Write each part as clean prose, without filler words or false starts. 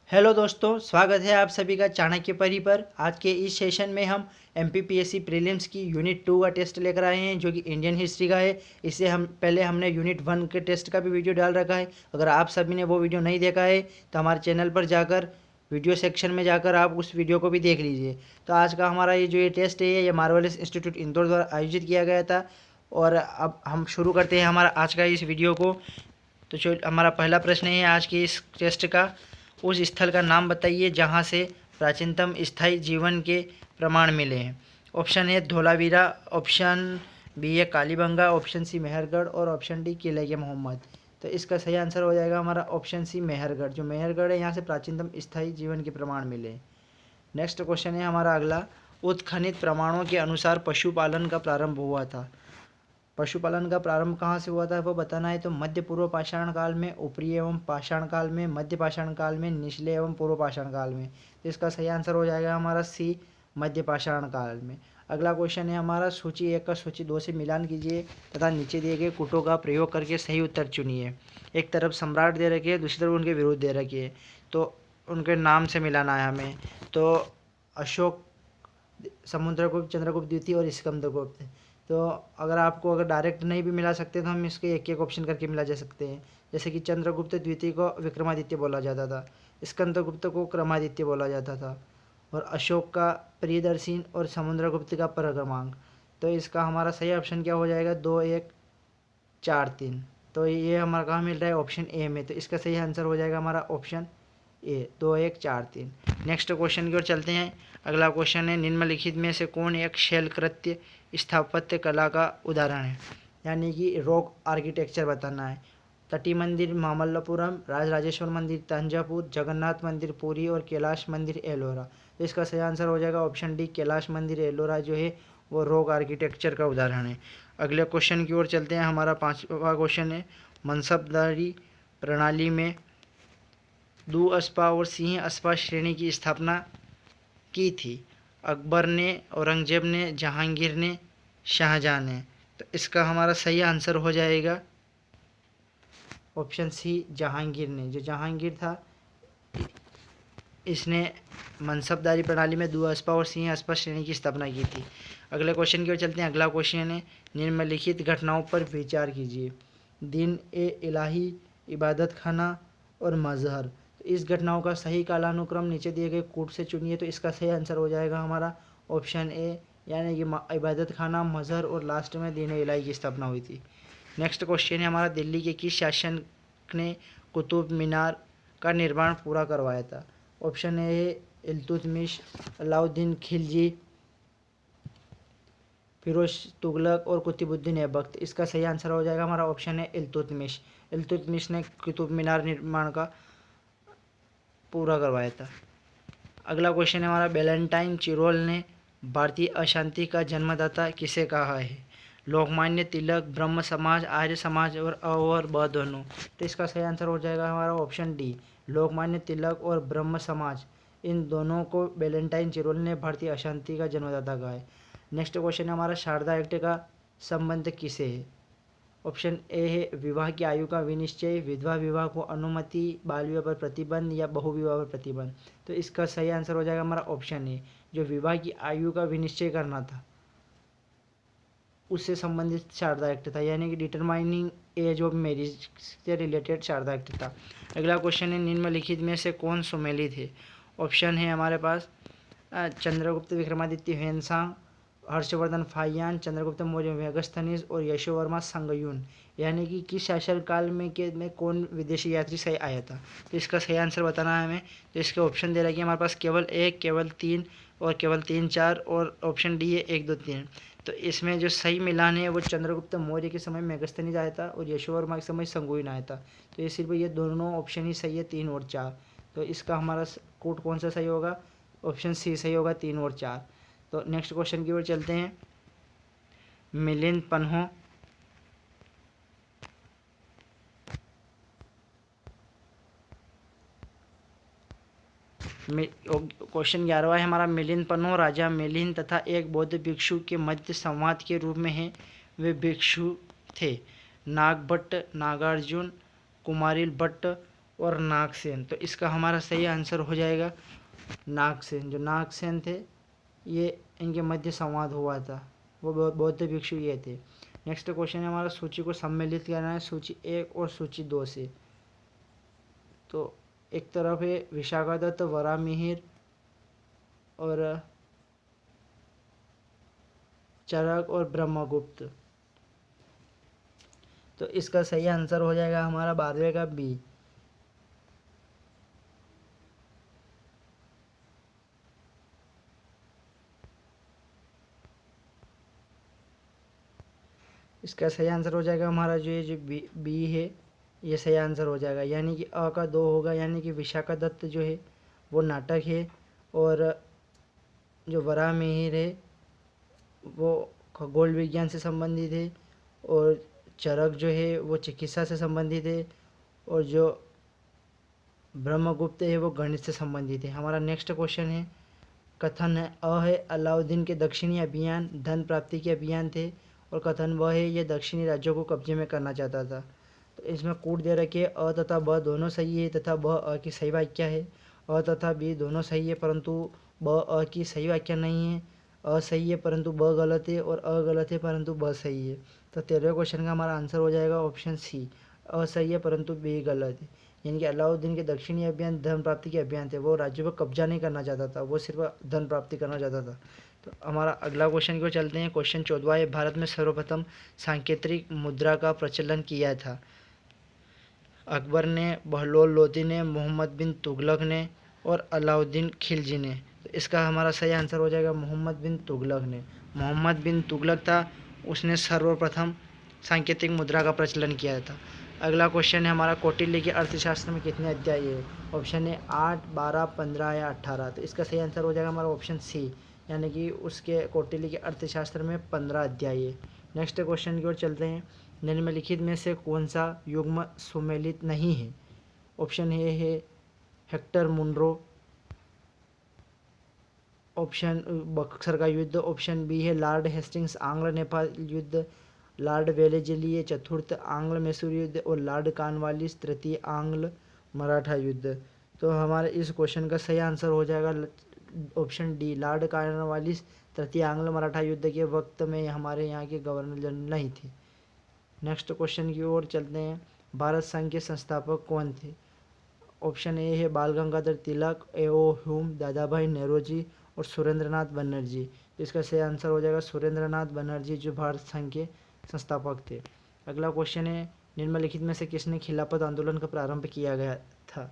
Hello दोस्तों, स्वागत है आप सभी का चाणक्य परी पर। आज के इस सेशन में हम एमपीपीएससी प्रीलिम्स की यूनिट 2 का टेस्ट लेकर आए हैं, जो कि इंडियन हिस्ट्री का है। इससे हम पहले हमने यूनिट 1 के टेस्ट का भी वीडियो डाल रखा है। अगर आप सभी ने वो वीडियो नहीं देखा है तो हमारे चैनल पर जाकर वीडियो सेक्शन में जाकर आप उस वीडियो को भी देख लीजिए। तो आज का हमारा ये टेस्ट है, ये मार्वलिस इंस्टीट्यूट इंदौर द्वारा आयोजित किया गया था। और अब हम शुरू करते हैं हमारा आज का इस वीडियो को। तो जो हमारा पहला प्रश्न है आज के इस टेस्ट का, उस स्थल का नाम बताइए जहाँ से प्राचीनतम स्थायी जीवन के प्रमाण मिले हैं। Option A Dholavira, option B है कालीबंगा, ऑप्शन सी मेहरगढ़ और ऑप्शन डी किले मोहम्मद। तो इसका सही आंसर हो जाएगा हमारा ऑप्शन सी मेहरगढ़। जो मेहरगढ़ है यहाँ से प्राचीनतम स्थायी जीवन के प्रमाण मिले हैं। नेक्स्ट क्वेश्चन है हमारा अगला, उत्खनित प्रमाणों के अनुसार पशुपालन का प्रारंभ हुआ था। पशुपालन का प्रारंभ कहाँ से हुआ था वो बताना है। तो मध्य पूर्व पाषाण काल में, ऊपरी एवं पाषाण काल में, मध्य पाषाण काल में, निचले एवं पूर्व पाषाण काल में। तो इसका सही आंसर हो जाएगा हमारा सी, मध्य पाषाण काल में। अगला क्वेश्चन है हमारा, सूची 1 का सूची 2 से मिलान कीजिए तथा नीचे दिए गए कूटों का प्रयोग करके सही उत्तर चुनिए। एक तरफ सम्राट दे रखे है, दूसरी तरफ उनके विरुद्ध दे रखी है, तो उनके नाम से मिलाना है हमें। तो अशोक, समुद्रगुप्त, चंद्रगुप्त द्वितीय और स्कंदगुप्त। तो अगर डायरेक्ट नहीं भी मिला सकते तो हम इसके एक एक ऑप्शन करके मिला जा सकते हैं। जैसे कि चंद्रगुप्त द्वितीय को विक्रमादित्य बोला जाता था, स्कंदगुप्त को क्रमादित्य बोला जाता था, और अशोक का प्रियदर्शी और समुद्रगुप्त का परक्रमांक। तो इसका हमारा सही ऑप्शन क्या हो जाएगा, 2 1 4 3। तो ये हमारा कहाँ मिल रहा है, ऑप्शन ए में। तो इसका सही आंसर हो जाएगा हमारा ऑप्शन ए, 2 1 4 3। नेक्स्ट क्वेश्चन की ओर चलते हैं। अगला क्वेश्चन है, निम्नलिखित में से कौन एक शैलकृत्य स्थापत्य कला का उदाहरण है। यानी कि रॉक आर्किटेक्चर बताना है। तटी मंदिर मामल्लपुरम, राजराजेश्वर मंदिर तंजावुर, जगन्नाथ मंदिर पुरी और कैलाश मंदिर एलोरा। तो इसका सही आंसर हो जाएगा ऑप्शन डी, कैलाश मंदिर एलोरा जो है वो रॉक आर्किटेक्चर का उदाहरण है। अगले क्वेश्चन की ओर चलते हैं। हमारा 5वां क्वेश्चन है, मनसबदारी प्रणाली में दुअस्पा और सिंह अस्पा श्रेणी की स्थापना की थी। अकबर ने, औरंगजेब ने, जहांगीर ने, शाहजहां ने। तो इसका हमारा सही आंसर हो जाएगा ऑप्शन सी, जहांगीर ने। जो जहांगीर था इसने मनसबदारी प्रणाली में दुअस्पा और सिंह अस्पा श्रेणी की स्थापना की थी। अगले क्वेश्चन की ओर चलते हैं। अगला क्वेश्चन है, निम्नलिखित घटनाओं पर विचार कीजिए। दिन ए इलाही, इबादत खाना और मजहर। इस घटनाओं का सही कालानुक्रम नीचे दिए गए कूट से चुनिए। तो इसका सही आंसर हो जाएगा हमारा ऑप्शन ए, यानी कि इबादत खाना, मजहर और लास्ट में दीन इलाही की स्थापना हुई थी। नेक्स्ट क्वेश्चन है हमारा, दिल्ली के किस शासक ने कुतुब मीनार का निर्माण पूरा करवाया था। ऑप्शन ए है इल्तुतमिश, अलाउद्दीन खिलजी, फिरोज तुगलक और कुतुबुद्दीन ऐबक। इसका सही आंसर हो जाएगा हमारा ऑप्शन है इल्तुतमिश। इल्तुतमिश ने कुतुब मीनार निर्माण का पूरा करवाया था। अगला क्वेश्चन है हमारा, बैलेंटाइन चिरोल ने भारतीय अशांति का जन्मदाता किसे कहा है। लोकमान्य तिलक, ब्रह्म समाज, आर्य समाज और ब दोनों। तो इसका सही आंसर हो जाएगा हमारा ऑप्शन डी, लोकमान्य तिलक और ब्रह्म समाज, इन दोनों को बैलेंटाइन चिरोल ने भारतीय अशांति का जन्मदाता कहा है। नेक्स्ट क्वेश्चन है हमारा, शारदा एक्ट का संबंध किसे है। ऑप्शन ए है विवाह की आयु का विनिश्चय, विधवा विवाह को अनुमति, बाल विवाह पर प्रतिबंध या बहुविवाह पर प्रतिबंध। तो इसका सही आंसर हो जाएगा हमारा ऑप्शन ए, जो विवाह की आयु का विनिश्चय करना था उससे संबंधित शारदा एक्ट था, यानी कि डिटरमाइनिंग एज ऑफ मैरिज से रिलेटेड शारदा एक्ट था। अगला क्वेश्चन है, निम्नलिखित में से कौन सुमेलित है। ऑप्शन है हमारे पास चंद्रगुप्त विक्रमादित्य ह्वेनसांग, हर्षवर्धन फाहियान, चंद्रगुप्त मौर्य मेगस्थनीज और यशोवर्मा संगयुन। यानी कि किस शासनकाल में कौन विदेशी यात्री सही आया था। तो इसका सही आंसर बताना है हमें। तो इसके ऑप्शन दे रखे हैं हमारे पास, केवल 1, केवल 3 और केवल 3 4, और ऑप्शन डी है 1 2 3। तो इसमें जो सही मिलान है वो चंद्रगुप्त मौर्य के समय मेगस्थनीज आया था और यशोवर्मा के समय संगुइन आया था। तो ये सिर्फ ये दोनों ऑप्शन ही सही है, 3 और 4। तो इसका हमारा कोड कौन सा सही होगा, ऑप्शन सी सही होगा, 3 और 4। तो नेक्स्ट क्वेश्चन की ओर चलते हैं। मिलिंद पन्हो क्वेश्चन 11वां है हमारा, मिलिंद पन्हो राजा मिलिंद तथा एक बौद्ध भिक्षु के मध्य संवाद के रूप में है। वे भिक्षु थे नागभट्ट, नागार्जुन, कुमारिल भट्ट और नागसेन। तो इसका हमारा सही आंसर हो जाएगा नागसेन। जो नागसेन थे ये इनके मध्य संवाद हुआ था, वो बौद्ध भिक्षु ये थे। नेक्स्ट क्वेश्चन है हमारा, सूची को सम्मिलित करना है सूची 1 और सूची 2 से। तो एक तरफ है विशाखादत्त, वराहमिहिर और चरक और ब्रह्मगुप्त। तो इसका सही आंसर हो जाएगा हमारा 12वें का बी। इसका सही आंसर हो जाएगा हमारा जो बी है, ये सही आंसर हो जाएगा। यानी कि अ का 2 होगा, यानी कि विशाखादत्त जो है वो नाटक है, और जो वराहमिहिर है वो खगोल विज्ञान से संबंधित है, और चरक जो है वो चिकित्सा से संबंधित है, और जो ब्रह्मगुप्त है वो गणित से संबंधित है। हमारा नेक्स्ट क्वेश्चन है, कथन है अ है अलाउद्दीन के दक्षिणी अभियान धन प्राप्ति के अभियान थे, और कथन ब है ये दक्षिणी राज्यों को कब्जे में करना चाहता था। तो इसमें कूट दे रखी है, अ तथा ब दोनों सही है तथा ब अ की सही वाक्य है। अ तथा बी दोनों सही है परंतु ब अ की सही वाक्य नहीं है। अ सही है परंतु ब गलत है, और अ गलत है परंतु ब सही है। तो 13वें क्वेश्चन का हमारा आंसर हो जाएगा ऑप्शन सी, अ सही है परंतु बी गलत है। यानी कि अलाउद्दीन के दक्षिणी अभियान धन प्राप्ति के अभियान थे, वो राज्यों पर कब्जा नहीं करना चाहता था, वो सिर्फ धन प्राप्ति करना चाहता था। तो हमारा अगला क्वेश्चन को चलते हैं। क्वेश्चन 14 है, भारत में सर्वप्रथम सांकेतिक मुद्रा का प्रचलन किया था। अकबर ने, बहलोल लोदी ने, मोहम्मद बिन तुगलक ने और अलाउद्दीन खिलजी ने। तो इसका हमारा सही आंसर हो जाएगा मोहम्मद बिन तुगलक ने। मोहम्मद बिन तुगलक था, उसने सर्वप्रथम सांकेतिक मुद्रा का प्रचलन किया था। अगला क्वेश्चन है हमारा, कौटिल्य के अर्थशास्त्र में कितने अध्याय है। ऑप्शन है 8, 12, 15 या 18। तो इसका सही आंसर हो जाएगा हमारा ऑप्शन सी, यानी कि उसके कौटिल्य के अर्थशास्त्र में 15 अध्याय है। नेक्स्ट क्वेश्चन की ओर चलते हैं, निम्नलिखित में से कौन सा युग्म सुमेलित नहीं है। ऑप्शन ए है हेक्टर मुनरो, ऑप्शन बक्सर का युद्ध, ऑप्शन बी है लॉर्ड हेस्टिंग्स आंग्ल नेपाल युद्ध, लॉर्ड वेलेजली चतुर्थ आंग्ल मैसूर युद्ध, और लॉर्ड कॉर्नवालिस तृतीय आंग्ल मराठा युद्ध। तो हमारे इस क्वेश्चन का सही आंसर हो जाएगा ऑप्शन डी, लॉर्ड कॉर्नवालिस तृतीय आंग्ल मराठा युद्ध के वक्त में हमारे यहाँ के गवर्नर जनरल नहीं थे। नेक्स्ट क्वेश्चन की ओर चलते हैं, भारत संघ के संस्थापक कौन थे। ऑप्शन ए है बाल गंगाधर तिलक, ए.ओ. ह्यूम, दादा भाई नौरोजी और सुरेंद्रनाथ बनर्जी। इसका सही आंसर हो जाएगा सुरेंद्रनाथ बनर्जी, जो भारत संघ के संस्थापक थे। अगला क्वेश्चन है, निम्नलिखित में से किसने खिलाफत आंदोलन का प्रारंभ किया गया था।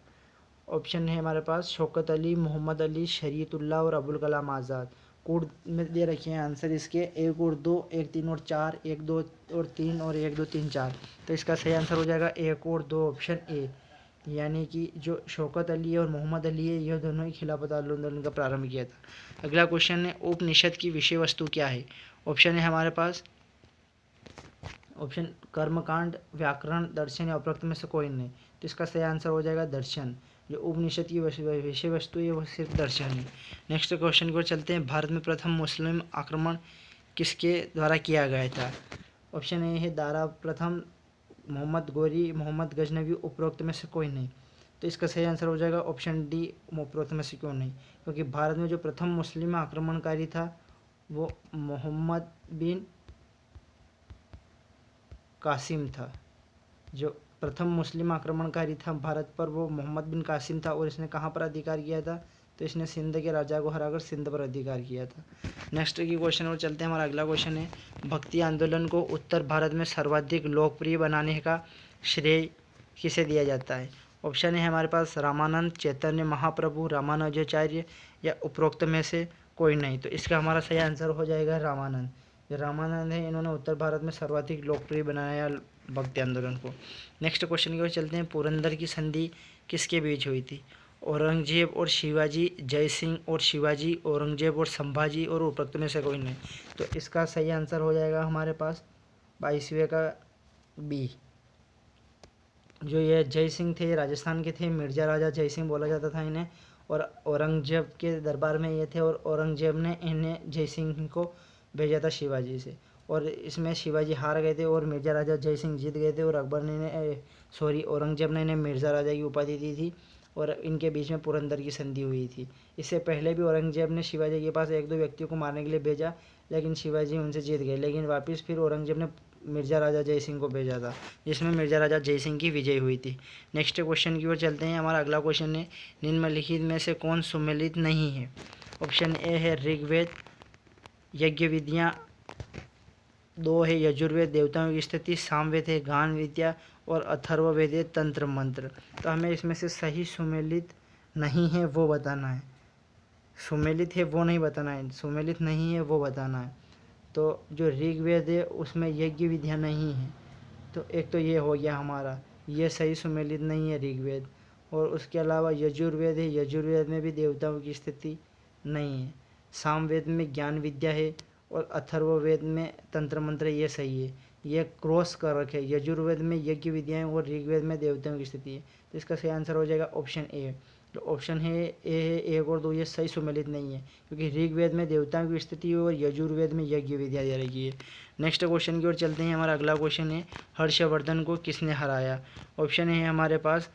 ऑप्शन है हमारे पास शौकत अली, मोहम्मद अली, शरीयतुल्लाह और अबुल कलाम आज़ाद। कोड में दे रखे हैं आंसर इसके 1 और 2, 1, 3 और 4, 1, 2 और 3 और 1, 2, 3, 4। तो इसका सही आंसर हो जाएगा 1 और 2 ऑप्शन ए, यानी कि जो शौकत अली और मोहम्मद अली है यह दोनों ही खिलाफत आंदोलन का प्रारंभ किया था। अगला क्वेश्चन है, उपनिषद की विषय वस्तु क्या है। ऑप्शन है हमारे पास, ऑप्शन कर्मकांड, व्याकरण, दर्शन या उपरोक्त में से कोई नहीं। तो इसका सही आंसर हो जाएगा दर्शन। जो उपनिषद की विषय वस्तु है वह सिर्फ दर्शन है। नेक्स्ट क्वेश्चन की ओर चलते हैं, भारत में प्रथम मुस्लिम आक्रमण किसके द्वारा किया गया था। ऑप्शन ए है दारा प्रथम, मोहम्मद गोरी, मोहम्मद गजनवी, उपरोक्त में से कोई नहीं। तो इसका सही आंसर हो जाएगा ऑप्शन डी, उपरोक्त में से क्यों नहीं, क्योंकि भारत में जो प्रथम मुस्लिम आक्रमणकारी था वो मोहम्मद बिन कासिम था। जो प्रथम मुस्लिम आक्रमणकारी था भारत पर वो मोहम्मद बिन कासिम था, और इसने कहाँ पर अधिकार किया था, तो इसने सिंध के राजा को हराकर सिंध पर अधिकार किया था। नेक्स्ट की क्वेश्चन और चलते हैं। हमारा अगला क्वेश्चन है, भक्ति आंदोलन को उत्तर भारत में सर्वाधिक लोकप्रिय बनाने का श्रेय किसे दिया जाता है। ऑप्शन है हमारे पास रामानंद, चैतन्य महाप्रभु, रामानुजाचार्य या उपरोक्त में से कोई नहीं। तो इसका हमारा सही आंसर हो जाएगा रामानंद। जो रामानंद है इन्होंने उत्तर भारत में सर्वाधिक लोकप्रिय बनाया भक्ति आंदोलन को। नेक्स्ट क्वेश्चन की ओर चलते हैं, पुरंदर की संधि किसके बीच हुई थी। औरंगजेब और शिवाजी, जय सिंह और शिवाजी, औरंगजेब और संभाजी, और उपरोक्त में से कोई नहीं। तो इसका सही आंसर हो जाएगा हमारे पास 22वें का बी। जो ये जय सिंह थे ये राजस्थान के थे, मिर्जा राजा जय सिंह बोला जाता था इन्हें, और औरंगजेब के दरबार में ये थे, और औरंगजेब ने इन्हें जय सिंह को भेजा था शिवाजी से। और इसमें शिवाजी हार गए थे और मिर्ज़ा राजा जय सिंह जीत गए थे और अकबर ने औरंगजेब ने इन्हें मिर्ज़ा राजा की उपाधि दी थी और इनके बीच में पुरंदर की संधि हुई थी। इससे पहले भी औरंगजेब ने शिवाजी के पास एक दो व्यक्तियों को मारने के लिए भेजा, लेकिन शिवाजी उनसे जीत गए। लेकिन वापस फिर औरंगजेब ने मिर्ज़ा राजा जय सिंह को भेजा था, जिसमें मिर्ज़ा राजा जय सिंह की विजय हुई थी। नेक्स्ट क्वेश्चन की ओर चलते हैं। हमारा अगला क्वेश्चन है, निम्नलिखित में से कौन सुमेलित नहीं है? ऑप्शन ए है ऋग्वेद, यज्ञ विधियाँ, 2 है यजुर्वेद देवताओं की स्थिति, सामवेद है गान विद्या और अथर्ववेद है तंत्र मंत्र। तो हमें इसमें से सही सुमेलित नहीं है वो बताना है। सुमेलित है वो नहीं बताना है, सुमेलित नहीं है वो बताना है। तो जो ऋग्वेद है उसमें यज्ञ विधियाँ नहीं है, तो एक तो ये हो गया हमारा, ये सही सुमेलित नहीं है ऋग्वेद। और उसके अलावा यजुर्वेद है, यजुर्वेद में भी देवताओं की स्थिति नहीं है। सामवेद में ज्ञान विद्या है और अथर्ववेद में तंत्र मंत्र, ये सही है। ये क्रॉस कर रखे, यजुर्वेद में यज्ञ विद्याएँ और ऋग्वेद में देवताओं की स्थिति है। तो इसका सही आंसर हो जाएगा ऑप्शन ए। जो ऑप्शन है ए है, 1 और 2 ये सही सुमेलित नहीं है, क्योंकि ऋग्वेद में देवताओं की स्थिति और यजुर्वेद में यज्ञ विद्या दे रखी है। नेक्स्ट क्वेश्चन की ओर चलते हैं। हमारा अगला क्वेश्चन है, हर्षवर्धन को किसने हराया? ऑप्शन है हमारे पास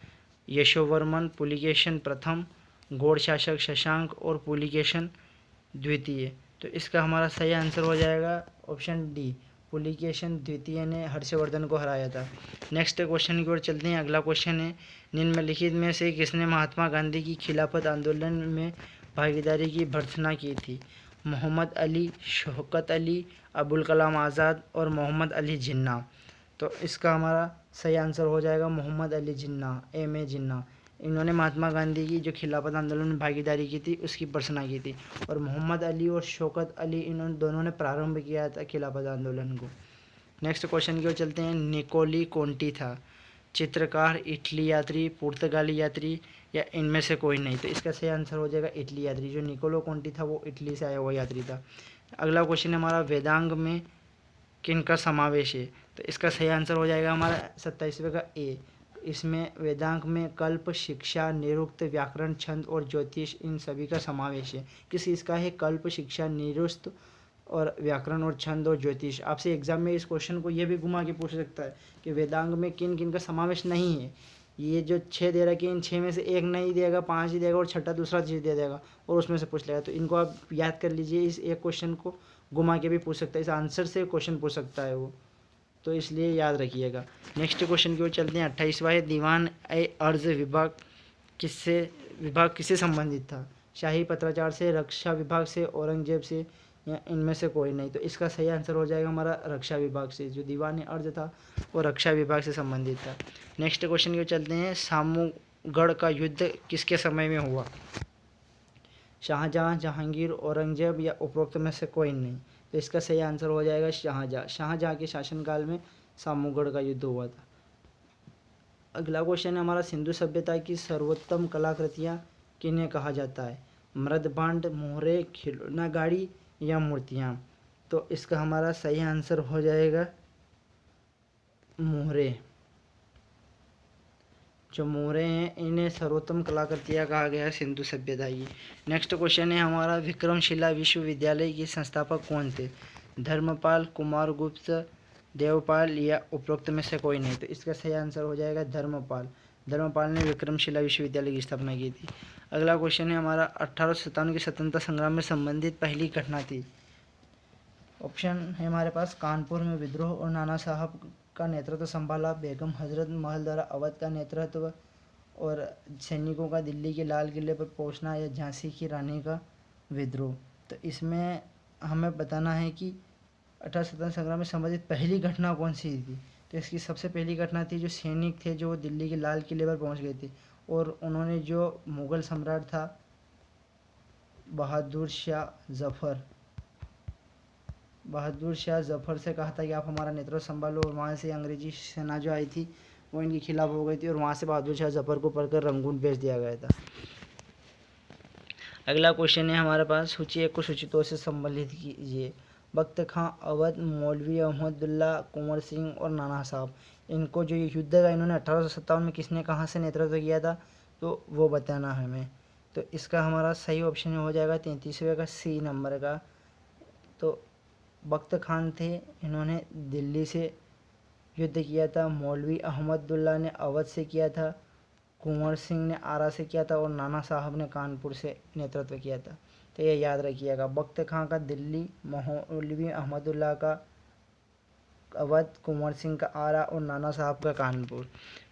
यशोवर्मन पुलिकेशन प्रथम, गौड़ शासक शशांक और पुलिकेशन द्वितीय। तो इसका हमारा सही आंसर हो जाएगा ऑप्शन डी, पुलिकेशन द्वितीय ने हर्षवर्धन को हराया था। नेक्स्ट क्वेश्चन की ओर चलते हैं। अगला क्वेश्चन है, निम्नलिखित में से किसने महात्मा गांधी की खिलाफत आंदोलन में भागीदारी की भर्त्सना की थी? मोहम्मद अली, शौकत अली, अबुल कलाम आज़ाद और मोहम्मद अली जिन्ना। तो इसका हमारा सही आंसर हो जाएगा मोहम्मद अली जिन्ना, एम ए जिन्ना। इन्होंने महात्मा गांधी की जो खिलाफत आंदोलन में भागीदारी की थी उसकी भर्त्सना की थी। और मोहम्मद अली और शौकत अली, इन्होंने दोनों ने प्रारंभ किया था खिलाफत आंदोलन को। नेक्स्ट क्वेश्चन की ओर चलते हैं। निकोली कोंटी था चित्रकार, इटली यात्री, पुर्तगाली यात्री या इनमें से कोई नहीं? तो इसका सही आंसर हो जाएगा इटली यात्री। जो निकोलो कोंटी था वो इटली से आया हुआ यात्री था। अगला क्वेश्चन है हमारा, वेदांग में किन का समावेश है? तो इसका सही आंसर हो जाएगा हमारा 27वें का ए। इसमें वेदांग में कल्प, शिक्षा, निरुक्त, व्याकरण, छंद और ज्योतिष, इन सभी का समावेश है। किस इसका है? कल्प, शिक्षा, निरुक्त और व्याकरण और छंद और ज्योतिष। आपसे एग्जाम में इस क्वेश्चन को ये भी घुमा के पूछ सकता है कि वेदांग में किन किन का समावेश नहीं है। ये जो 6 दे रखे, इन 6 में से एक नहीं देगा, 5 ही देगा और छठा दूसरा चीज़ दे देगा और उसमें से पूछ लेगा। तो इनको आप याद कर लीजिए, इस एक क्वेश्चन को घुमा के भी पूछ सकता है, इस आंसर से क्वेश्चन पूछ सकता है वो, तो इसलिए याद रखिएगा। नेक्स्ट क्वेश्चन की ओर चलते हैं। 28वां है, दीवान ए अर्ज विभाग किससे संबंधित था? शाही पत्राचार से, रक्षा विभाग से, औरंगजेब से या इनमें से कोई नहीं? तो इसका सही आंसर हो जाएगा हमारा रक्षा विभाग से। जो दीवान अर्ज था वो रक्षा विभाग से संबंधित था। नेक्स्ट क्वेश्चन की ओर चलते हैं। सामूगढ़ का युद्ध किसके समय में हुआ? शाहजहाँ, जहांगीर, औरंगजेब या उपरोक्त में से कोई नहीं? तो इसका सही आंसर हो जाएगा शाहजहाँ। शाहजहाँ के शासनकाल में सामूगढ़ का युद्ध हुआ था। अगला क्वेश्चन है हमारा, सिंधु सभ्यता की सर्वोत्तम कलाकृतियाँ किन्हें कहा जाता है? मृदभांड, मोहरे, खिलौना गाड़ी या मूर्तियाँ? तो इसका हमारा सही आंसर हो जाएगा मोहरे। जो मोहरे हैं इन्हें सर्वोत्तम कलाकृतियाँ कहा गया है सिंधु सभ्यता की। नेक्स्ट क्वेश्चन है हमारा, विक्रमशिला विश्वविद्यालय के संस्थापक कौन थे? धर्मपाल, कुमारगुप्त, देवपाल या उपरोक्त में से कोई नहीं? तो इसका सही आंसर हो जाएगा धर्मपाल। धर्मपाल ने विक्रमशिला विश्वविद्यालय की स्थापना की थी। अगला क्वेश्चन है हमारा, 1857 के स्वतंत्रता संग्राम में संबंधित पहली घटना थी। ऑप्शन है हमारे पास, कानपुर में विद्रोह और नाना साहब का नेतृत्व संभाला, बेगम हजरत महल द्वारा अवध का नेतृत्व और सैनिकों का दिल्ली के लाल किले पर पहुंचना, या झांसी की रानी का विद्रोह। तो इसमें हमें बताना है कि 1857 संग्राम में संबंधित पहली घटना कौन सी थी। तो इसकी सबसे पहली घटना थी जो सैनिक थे जो दिल्ली के लाल किले पर पहुंच गए थे और उन्होंने जो मुग़ल सम्राट था बहादुर शाह जफ़र से कहा था कि आप हमारा नेतृत्व संभालो, और वहाँ से अंग्रेजी सेना जो आई थी वो इनके खिलाफ हो गई थी और वहाँ से बहादुर शाह जफ़र को पढ़कर रंगून भेज दिया गया था। अगला क्वेश्चन है हमारे पास, सूची 1 को सूची 2 से संबंधित कीजिए। बख्त खां, अवध, मौलवी अहमदुल्ला, कुंवर सिंह और नाना साहब, इनको जो ये युद्ध का इन्होंने 1857 में किसने कहाँ से नेतृत्व किया था तो वो बताना है हमें। तो इसका हमारा सही ऑप्शन हो जाएगा 33वें का सी नंबर का। तो बख्त खान थे, इन्होंने दिल्ली से युद्ध किया था। मौलवी अहमदुल्ला ने अवध से किया था। कुंवर सिंह ने आरा से किया था और नाना साहब ने कानपुर से नेतृत्व किया था। तो ये याद रखिएगा, बख्त खां का दिल्ली, मौलवी अहमदुल्ला का अवध, कुंवर सिंह का आरा और नाना साहब का कानपुर।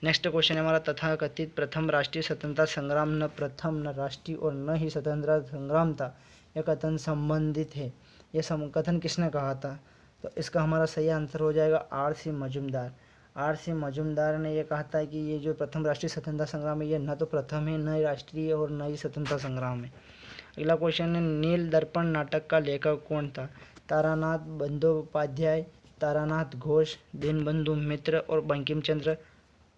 नेक्स्ट क्वेश्चन है हमारा, तथाकथित प्रथम राष्ट्रीय स्वतंत्रता संग्राम न प्रथम, न राष्ट्रीय और न ही स्वतंत्रता संग्राम था, यह कथन संबंधित है। यह कथन किसने कहा था? तो इसका हमारा सही आंसर हो जाएगा आर.सी. मजूमदार। आर.सी. मजूमदार ने यह कहा था कि ये जो प्रथम राष्ट्रीय स्वतंत्रता संग्राम है, ये न तो प्रथम है, न राष्ट्रीय और न ही स्वतंत्रता संग्राम है। अगला क्वेश्चन है, नील दर्पण नाटक का लेखक कौन था? तारानाथ बंदोपाध्याय, तारानाथ घोष, दीनबंधु मित्र और बंकिम चंद्र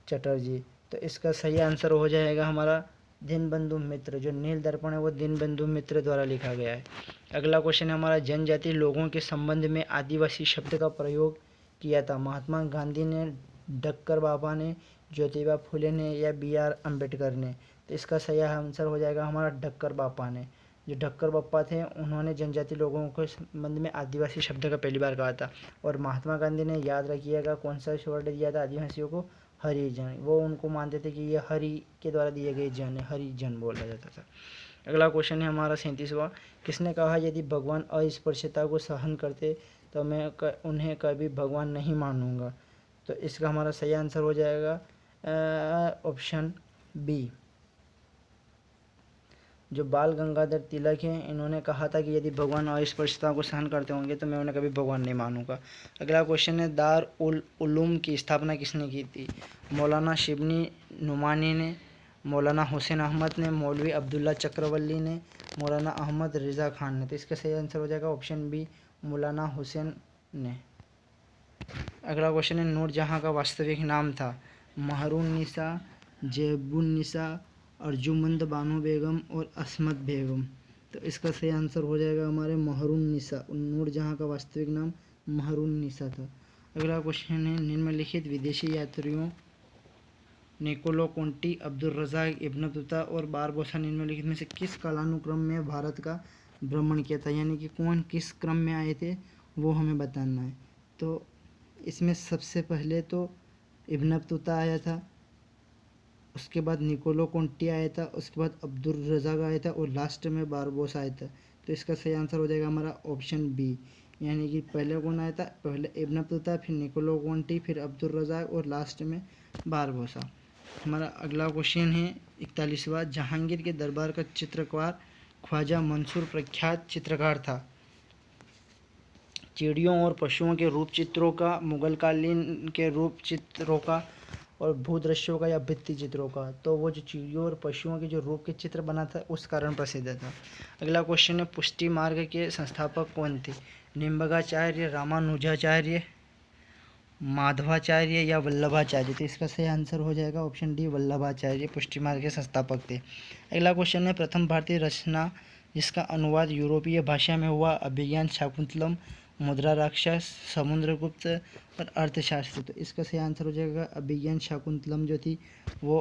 चटर्जी। तो इसका सही आंसर हो जाएगा हमारा दीनबंधु मित्र। जो नील दर्पण है वो दीनबंधु मित्र द्वारा लिखा गया है। अगला क्वेश्चन है हमारा, जनजाति लोगों के संबंध में आदिवासी शब्द का प्रयोग किया था? महात्मा गांधी ने, डक्कर बाबा ने, ज्योतिबा फुले ने या बी.आर. अम्बेडकर ने? तो इसका सही आंसर हो जाएगा हमारा डक्कर बापा ने। जो डक्कर बापा थे उन्होंने जनजाति लोगों के संबंध में आदिवासी शब्द का पहली बार कहा था। और महात्मा गांधी ने, याद रखिएगा, कौन सा वर्ड दिया था आदिवासियों को? हरिजन। वो उनको मानते थे कि ये हरि के द्वारा दिए गए जन है, हरिजन बोला जाता था। अगला क्वेश्चन है हमारा 37वां, किसने कहा यदि भगवान अस्पृश्यता को सहन करते तो मैं उन्हें कभी भगवान नहीं मानूंगा? तो इसका हमारा सही आंसर हो जाएगा ऑप्शन बी। जो बाल गंगाधर तिलक हैं, इन्होंने कहा था कि यदि भगवान अस्पृश्यता को सहन करते होंगे तो मैं उन्हें कभी भगवान नहीं मानूंगा। अगला क्वेश्चन है, दार उल उलूम की स्थापना किसने की थी? मौलाना शिबली नुमानी ने, मौलाना हुसैन अहमद ने, मौलवी अब्दुल्ला चक्रवली ने, मौलाना अहमद रिजा खान ने? तो इसका सही आंसर हो जाएगा ऑप्शन बी, मौलाना हुसैन ने। अगला क्वेश्चन है, नूरजहां का वास्तविक नाम था? महरुन्निसा, जैबुन्निसा, अर्जुमंद बानो बेगम और असमत बेगम? तो इसका सही आंसर हो जाएगा हमारे महरुन्निसा। नूरजहां का वास्तविक नाम महरुन्निसा था। अगला क्वेश्चन है, निम्नलिखित विदेशी यात्रियों Niccolo Conti, Abdul Razzaq, Ibn Battuta और बारबोसा निम्नलिखित में से किस कालानुक्रम में भारत का भ्रमण किया था? यानी कि कौन किस क्रम में आए थे वो हमें बताना है। तो इसमें सबसे पहले तो इब्न बतूता आया था, उसके बाद निकोलो कोंटी आया था, उसके बाद अब्दुल रज़ाक आया था और लास्ट में बारबोसा आया था। तो इसका सही आंसर हो जाएगा हमारा ऑप्शन बी। यानी कि पहले कौन आया था? पहले इब्न बतूता, फिर निकोलो कोंटी, फिर अब्दुल रज़ाक और लास्ट में बारबोसा। हमारा अगला क्वेश्चन है 41वां, जहांगीर के दरबार का चित्रकार ख्वाजा मंसूर प्रख्यात चित्रकार था? चिड़ियों और पशुओं के रूप चित्रों का, मुगल कालीन के रूप चित्रों का और भूदृश्यों का या भित्ति चित्रों का? तो वो जो चिड़ियों और पशुओं के जो रूप के चित्र बना था उस कारण प्रसिद्ध था। अगला क्वेश्चन है, पुष्टि मार्ग के संस्थापक कौन थे? निम्बगाचार्य, रामानुजाचार्य, माधवाचार्य या वल्लभाचार्य? तो इसका सही आंसर हो जाएगा ऑप्शन डी, वल्लभाचार्य पुष्टि मार्ग के संस्थापक थे। अगला क्वेश्चन है, प्रथम भारतीय रचना जिसका अनुवाद यूरोपीय भाषा में हुआ? अभिज्ञान शाकुंतलम, मुद्रा राक्षस, समुद्रगुप्त और अर्थशास्त्र? तो इसका सही आंसर हो जाएगा अभिज्ञान शाकुंतलम जो थी वो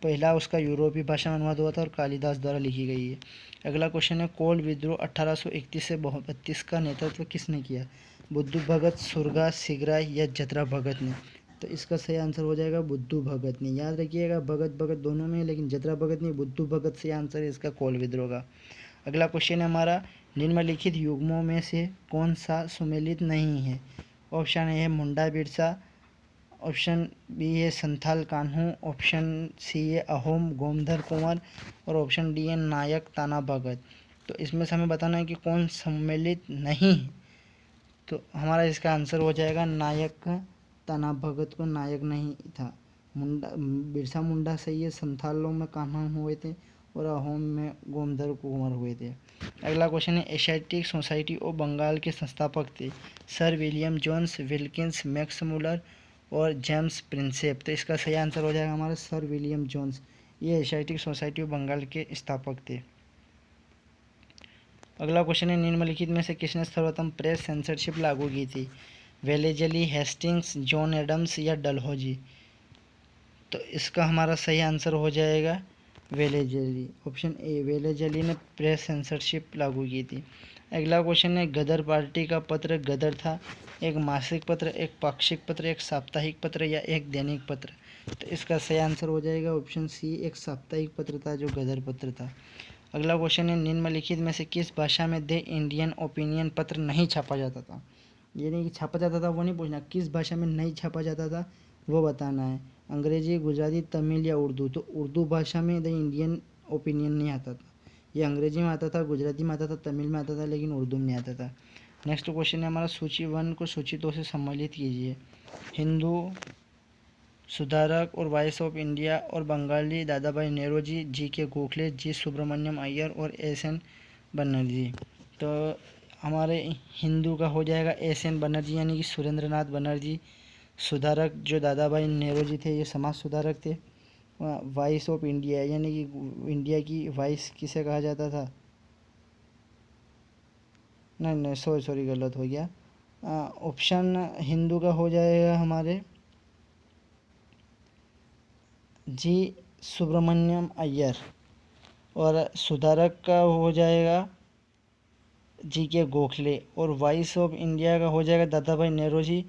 पहला उसका यूरोपीय भाषा में अनुवाद हुआ था और कालिदास द्वारा लिखी गई है। अगला क्वेश्चन है, कोल विद्रोह 1831 से 32 का नेतृत्व किसने किया? बुद्धू भगत, सुरगा, सिगराय या जतरा भगत ने? तो इसका सही आंसर हो जाएगा बुद्धू भगत ने। याद रखिएगा, भगत भगत दोनों में है लेकिन जतरा भगत नहीं, बुद्धू भगत से आंसर है इसका कोल विद्रोह का। अगला क्वेश्चन है हमारा, निम्नलिखित युग्मों में से कौन सा सुमेलित नहीं है? ऑप्शन ए है मुंडा बिरसा, ऑप्शन बी है संथाल कान्हू, ऑप्शन सी है अहोम गोमधर कुंवर और ऑप्शन डी है नायक ताना भगत। तो इसमें से हमें बताना है कि कौन सम्मिलित नहीं है। तो हमारा इसका आंसर हो जाएगा नायक ताना भगत को नायक नहीं था। बिरसा मुंडा सही है, संथालों में कान्हा हुए थे और अहोम में गोमधर कुंवर हुए थे। अगला क्वेश्चन है, एशियाटिक सोसाइटी ऑफ बंगाल के संस्थापक थे? Sir William Jones, Wilkins, Max Muller और जेम्स प्रिंसेप? तो इसका सही आंसर हो जाएगा हमारा सर विलियम जोन्स। ये एशियाटिक सोसाइटी ऑफ बंगाल के स्थापक थे। अगला क्वेश्चन है, निम्नलिखित में से किसने सर्वप्रथम प्रेस सेंसरशिप लागू की थी? वेलेजली, हेस्टिंग्स, जॉन एडम्स या डलहौजी? तो इसका हमारा सही आंसर हो जाएगा वेलेजली। ऑप्शन ए, वेलेजली ने प्रेस सेंसरशिप लागू की थी। अगला क्वेश्चन है, गदर पार्टी का पत्र गदर था एक मासिक पत्र, एक पाक्षिक पत्र, एक साप्ताहिक पत्र या एक दैनिक पत्र? तो इसका सही आंसर हो जाएगा ऑप्शन सी, एक साप्ताहिक पत्र था जो गदर पत्र था। अगला क्वेश्चन है, निम्नलिखित में से किस भाषा में द इंडियन ओपिनियन पत्र नहीं छापा जाता था? ये नहीं कि छापा जाता था वो नहीं पूछना, किस भाषा में नहीं छापा जाता था वो बताना है। अंग्रेजी, गुजराती, तमिल या उर्दू? तो उर्दू भाषा में द इंडियन ओपिनियन नहीं आता था। ये अंग्रेजी में आता था, गुजराती में आता था, तमिल में आता था, लेकिन उर्दू में नहीं आता था। नेक्स्ट क्वेश्चन है हमारा, सूची 1 को सूची 2 से सम्मिलित कीजिए। हिंदू सुधारक और वॉइस ऑफ इंडिया और बंगाली दादा भाई नेरोजी, जी के गोखले, जी सुब्रमण्यम अय्यर और एस एन बनर्जी। तो हमारे हिंदू का हो जाएगा एस एन बनर्जी यानी कि सुरेंद्रनाथ बनर्जी। सुधारक जो दादा भाई नेरोजी थे ये समाज सुधारक थे। वॉइस ऑफ इंडिया यानी कि इंडिया की वॉइस किसे कहा जाता था? नहीं, सॉरी गलत हो गया। ऑप्शन हिंदू का हो जाएगा हमारे जी सुब्रमण्यम अय्यर और सुधारक का हो जाएगा जी के गोखले और वॉइस ऑफ इंडिया का हो जाएगा दादा भाई नेरोजी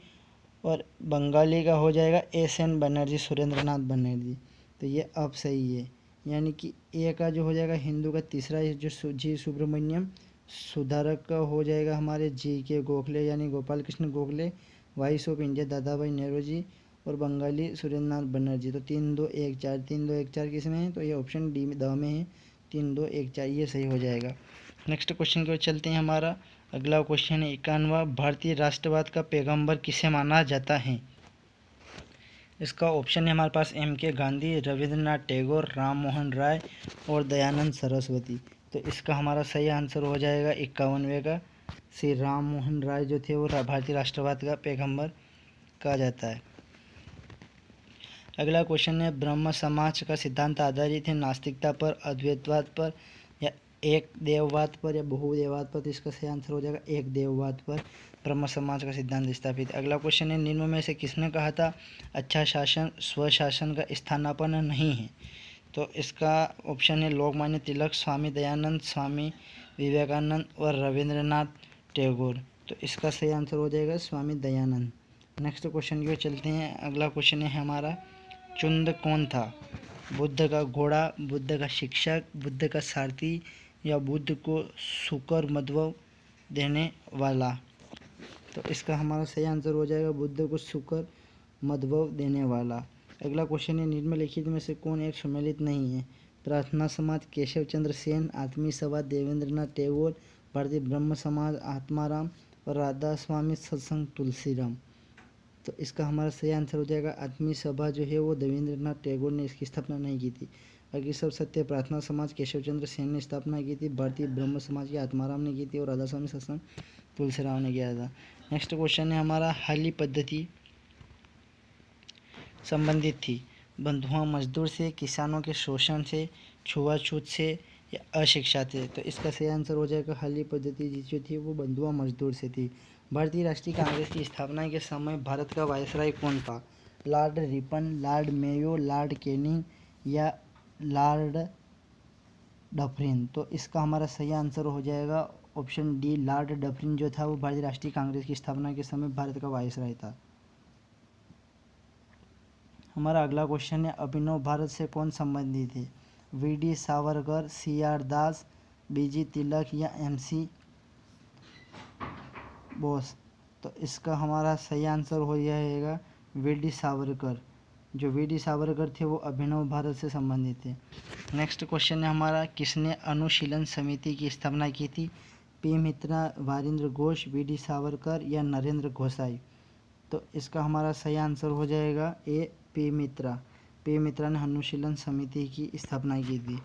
और बंगाली का हो जाएगा एस एन बनर्जी, सुरेंद्रनाथ बनर्जी। तो ये अब सही है, यानी कि ए का जो हो जाएगा हिंदू का तीसरा जो जी सुब्रमण्यम, सुधारक का हो जाएगा हमारे जी के गोखले यानी Gopal Krishna Gokhale, voice of India दादा भाई नेरोजी और बंगाली सुरेंद्रनाथ बनर्जी। तो 3-2-1-4, 3-2-1-4 किस में है? तो ये ऑप्शन डी में द में है, 3-2-1-4 ये सही हो जाएगा। नेक्स्ट क्वेश्चन की ओर चलते हैं। हमारा अगला क्वेश्चन है, 51वां भारतीय राष्ट्रवाद का पैगंबर किसे माना जाता है? इसका ऑप्शन है हमारे पास एम के गांधी, रविंद्रनाथ टैगोर, राम मोहन राय और दयानंद सरस्वती। तो इसका हमारा सही आंसर हो जाएगा 51वें का, श्री राम मोहन राय जो थे वो भारतीय राष्ट्रवाद का पैगंबर कहा जाता है। अगला क्वेश्चन है, ब्रह्म समाज का सिद्धांत आधारित है नास्तिकता पर, अद्वैतवाद पर या एक देववाद पर या बहुदेववाद पर? तो इसका सही आंसर हो जाएगा एक देववाद पर ब्रह्म समाज का सिद्धांत स्थापित। अगला क्वेश्चन है, निम्न में से किसने कहा था अच्छा शासन स्वशासन का स्थानापन्न नहीं है? तो इसका ऑप्शन है लोकमान्य तिलक, स्वामी दयानंद, स्वामी विवेकानंद और रविंद्रनाथ टैगोर। तो इसका सही आंसर हो जाएगा स्वामी दयानंद। नेक्स्ट क्वेश्चन की ओर चलते हैं। अगला क्वेश्चन है हमारा, चुंद कौन था? बुद्ध का घोड़ा, बुद्ध का शिक्षक, बुद्ध का सारथी या बुद्ध को सुकर मधुव देने वाला? तो इसका हमारा सही आंसर हो जाएगा बुद्ध को सुकर मधुव देने वाला। अगला क्वेश्चन है, निम्नलिखित में से कौन एक सम्मिलित नहीं है? प्रार्थना समाज केशव चंद्र सेन, आत्मीय सभा देवेंद्रनाथ टैगोर, भारतीय ब्रह्म समाज आत्माराम और राधा स्वामी सत्संग तुलसीराम। तो इसका हमारा सही आंसर हो जाएगा आत्मीय सभा जो है वो देवेंद्रनाथ टैगोर ने इसकी स्थापना नहीं की थी। बाकी सब सत्य, प्रार्थना समाज केशव चंद्र सेन ने स्थापना की थी, भारतीय ब्रह्म समाज की आत्माराम ने की थी और राधा स्वामी सत्संग तुलसीराम ने किया था। नेक्स्ट क्वेश्चन है हमारा, हाली पद्धति संबंधित थी बंधुआ मजदूर से, किसानों के शोषण से, छुआछूत से या अशिक्षा से? तो इसका सही आंसर हो जाएगा हाली पद्धति जो थी वो बंधुआ मजदूर से थी। भारतीय राष्ट्रीय कांग्रेस की स्थापना के समय भारत का वायसराय कौन था? Lord Ripon, Lord Mayo, Lord Canning या लॉर्ड डफरिन? तो इसका हमारा सही आंसर हो जाएगा ऑप्शन डी, लॉर्ड डफरिन जो था वो भारतीय राष्ट्रीय कांग्रेस की स्थापना के समय भारत का वायसराय था। हमारा अगला क्वेश्चन है, अभिनव भारत से कौन संबंधित है? V D Savarkar, C R Das, B G Tilak या एम सी बोस? तो इसका हमारा सही आंसर हो जाएगा वी डी सावरकर। जो वी डी सावरकर थे वो अभिनव भारत से संबंधित थे। नेक्स्ट क्वेश्चन है हमारा, किसने अनुशीलन समिति की स्थापना की थी? P Mitra, Barindra Ghosh, V D Savarkar या नरेंद्र घोषाई? तो इसका हमारा सही आंसर हो जाएगा ए, पी मित्रा। पी मित्रा ने अनुशीलन समिति की स्थापना की थी।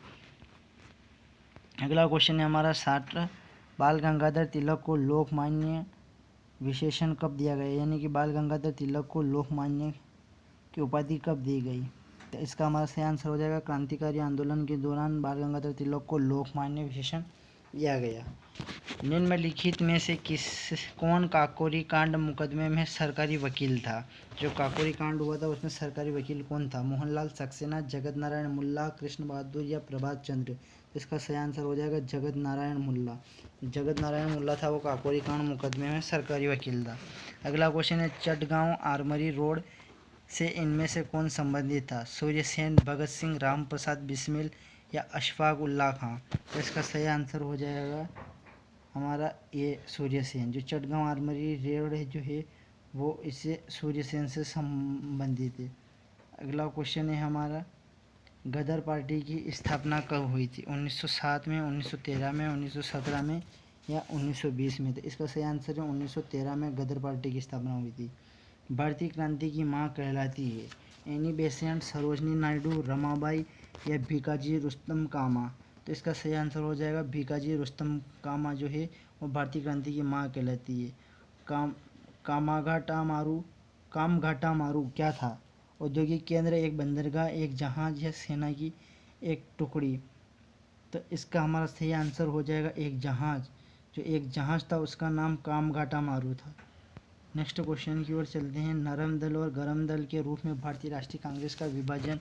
अगला क्वेश्चन है हमारा, छात्र बाल गंगाधर तिलक को लोकमान्य विशेषण कब दिया गया? यानी कि बाल गंगाधर तिलक को लोकमान्य की उपाधि कब दी गई? तो इसका हमारा सही आंसर हो जाएगा क्रांतिकारी आंदोलन के दौरान बाल गंगाधर तिलक को लोकमान्य विशेषण दिया गया। निम्नलिखित में से कौन काकोरी कांड मुकदमे में सरकारी वकील था? जो काकोरी कांड हुआ था उसमें सरकारी वकील कौन था? मोहनलाल सक्सेना, जगत नारायण मुल्ला, कृष्ण बहादुर या प्रभात चंद्र? तो इसका सही आंसर हो जाएगा जगत नारायण मुल्ला। जगत नारायण मुल्ला था वो काकोरी कांड मुकदमे में सरकारी वकील था। अगला क्वेश्चन है चटगांव आर्मरी रोड से इनमें से कौन संबंधित था? सूर्य सेन, भगत सिंह, राम प्रसाद बिस्मिल या अशफाक उल्लाह खां? तो इसका सही आंसर हो जाएगा हमारा ये सूर्य सेन। जो चटगांव आर्मरी रोड है जो है वो इससे सूर्य सेन से संबंधित है। अगला क्वेश्चन है हमारा गदर पार्टी की स्थापना कब हुई थी? 1907 में, 1913 में, 1917 में या 1920 में? तो इसका सही आंसर है 1913 में गदर पार्टी की स्थापना हुई थी। भारतीय क्रांति की माँ कहलाती है? एनी बेसेंट, सरोजनी नायडू, रमाबाई या भीकाजी रुस्तम कामा? तो इसका सही आंसर हो जाएगा भीकाजी रुस्तम कामा जो है वो भारतीय क्रांति की माँ कहलाती है। कामघाटा मारू क्या था? औद्योगिक केंद्र, एक बंदरगाह, एक जहाज या सेना की एक टुकड़ी? तो इसका हमारा सही आंसर हो जाएगा एक जहाज। जो एक जहाज था उसका नाम कामघाटा मारू था। नेक्स्ट क्वेश्चन की ओर चलते हैं। नरम दल और गरम दल के रूप में भारतीय राष्ट्रीय कांग्रेस का विभाजन